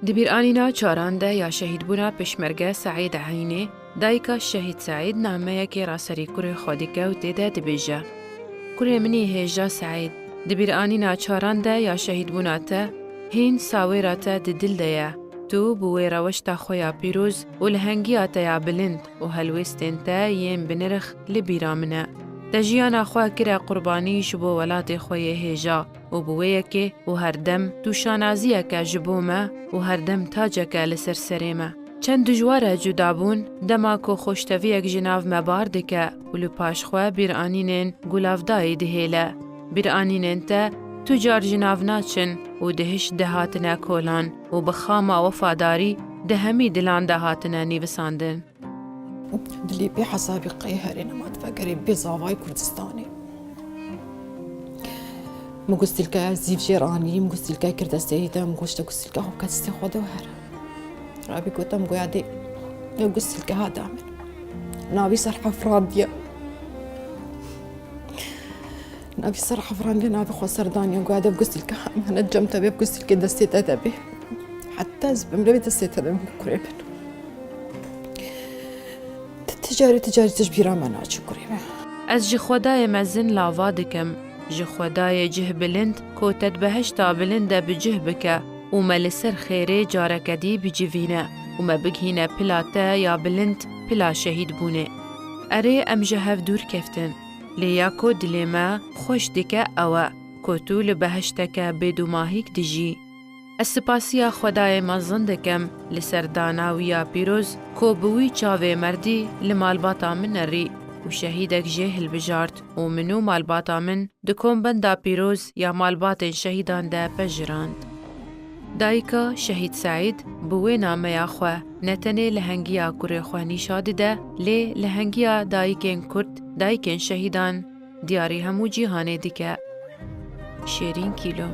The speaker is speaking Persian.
دبیرانینا چارانده یا شهید بونا پشمرگه سعید عینی دایکا شهید سعید نامه یکی راسری کوری خودی که و تیده دبیجه. کوری منی هیجا سعید دبیرانینا چارانده یا شهید بونا تا هین ساویرا تا دل دیا. تو بوی روشتا خویا پیروز و لهنگی تا یا بلند و هلوستین تا یم بنرخ لبیرامنه. تجیانا خواه کرا قربانی شبو ولات خوی هیجا و بویه که و هر دم توشانازیه که جبومه و هر دم تاجه که لسر سریمه. چند دجواره جدابون دما که خوشتویک جناو مبارده که ولو پاشخواه بیرانینین گلافدای دهیله. بیرانینین تا تجار جناو ناچن و دهش دهاتنه کولان و بخاما وفاداری دهمی دلان دهاتنه نیوساندن. دلي بحسابي قيهرين ما تفكري بزاواي كردستاني مقصت لك زيف جيراني مقصت لك كرد السيدة مقصت لك هو كتستي خود وهر رابي كنت مقعدي مقصت لك هذا من نابي صرحة فرادية نابي صرحة فرادية نابي خسر دانيا قاعدة بقصت لك أنا نجمت أبي بقصت لك دستيت أدبي حتى زبم ربي دستيت أدبي قريبا تجاری تجبیرا منو چکریم. از جخودای مزن لاوا دکم، جخودای جه بلند کو تدبهشتا بلنده بجه بکه و ملسر خیره جارکدی بجوینه و مبگهینه پلاته یا بلند پلا شهید بونه. اره ام جهف دور کفتن، لیا کو دلیما خوش دکه اوه کو تو لبهشتکه بدو ماهیک دجی. السپاسیا خدای مزن دکم لسر داناویا پیروز کو بوی چاوه مردی لمالباتا من ری و شهیدک جهل بجارت و منو مالباتا من دکم بندا پیروز یا مالبات شهیدان ده پجراند. دایکا شهید سعید بوی نامه یا خواه نتنه لهنگیا کره خوانی شاده ده لی لهنگیا دایکن کرد دایکن شهیدان دیاری همو جیهانه دیگه. شیرین کیلو